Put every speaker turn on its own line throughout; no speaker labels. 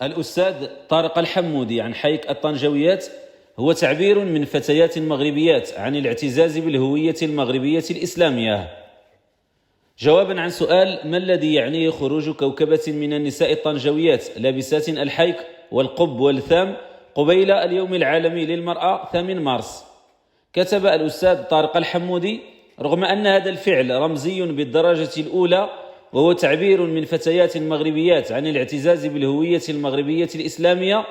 الأستاذ طارق الحمودي عن حيك الطنجاويات هو تعبير من فتيات مغربيات عن الاعتزاز بالهوية المغربية الإسلامية. جوابا عن سؤال ما الذي يعني خروج كوكبة من النساء الطنجاويات لابسات الحيك والقب والثام قبيل اليوم العالمي للمرأة 8 مارس، كتب الأستاذ طارق الحمودي: رغم أن هذا الفعل رمزي بالدرجة الأولى وهو تعبير من فتيات مغربيات عن الاعتزاز بالهوية المغربية الإسلامية،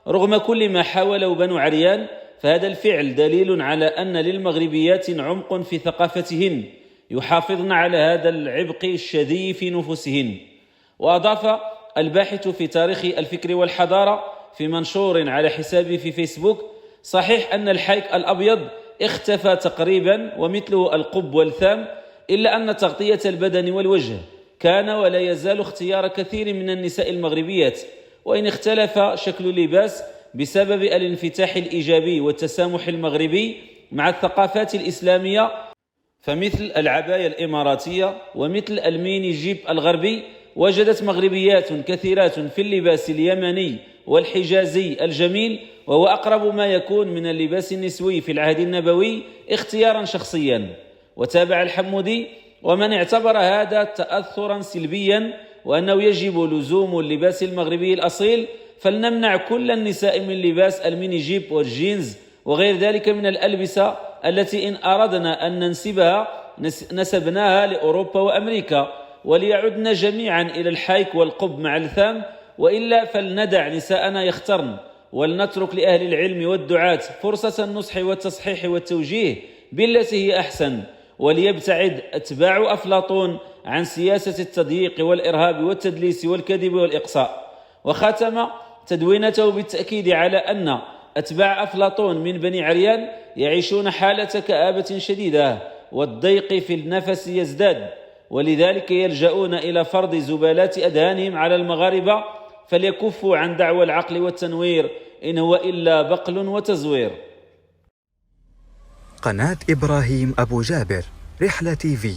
رغم كل ما حاوله بنو عريان، فهذا الفعل دليل على أن للمغربيات عمق في ثقافتهن يحافظن على هذا العبق الشذي في نفوسهن. وأضاف الباحث في تاريخ الفكر والحضارة في منشور على حسابه في فيسبوك: صحيح أن الحيك الأبيض اختفى تقريبا ومثله القب والثام، إلا أن تغطية البدن والوجه كان ولا يزال اختيار كثير من النساء المغربيات، وإن اختلف شكل اللباس بسبب الانفتاح الإيجابي والتسامح المغربي مع الثقافات الإسلامية، فمثل العباية الإماراتية ومثل الميني جيب الغربي وجدت مغربيات كثيرات في اللباس اليمني والحجازي الجميل، وهو أقرب ما يكون من اللباس النسوي في العهد النبوي اختيارا شخصيا. وتابع الحمودي: ومن اعتبر هذا تأثرا سلبيا وأنه يجب لزوم اللباس المغربي الأصيل، فلنمنع كل النساء من لباس الميني جيب والجينز وغير ذلك من الألبسة التي إن أردنا أن ننسبها نسبناها لأوروبا وأمريكا، وليعدن جميعا إلى الحيك والقب مع الثام، وإلا فلندع نساءنا يخترن، ولنترك لأهل العلم والدعاة فرصة النصح والتصحيح والتوجيه بالتي هي أحسن، وليبتعد أتباع أفلاطون عن سياسة التضييق والإرهاب والتدليس والكذب والإقصاء. وختم تدوينته بالتأكيد على أن أتباع أفلاطون من بني عريان يعيشون حالة كآبة شديدة والضيق في النفس يزداد، ولذلك يلجؤون إلى فرض زبالات أذهانهم على المغاربة، فليكفوا عن دعوى العقل والتنوير، إن هو إلا بقل وتزوير.
قناة إبراهيم أبو جابر، رحلة TV.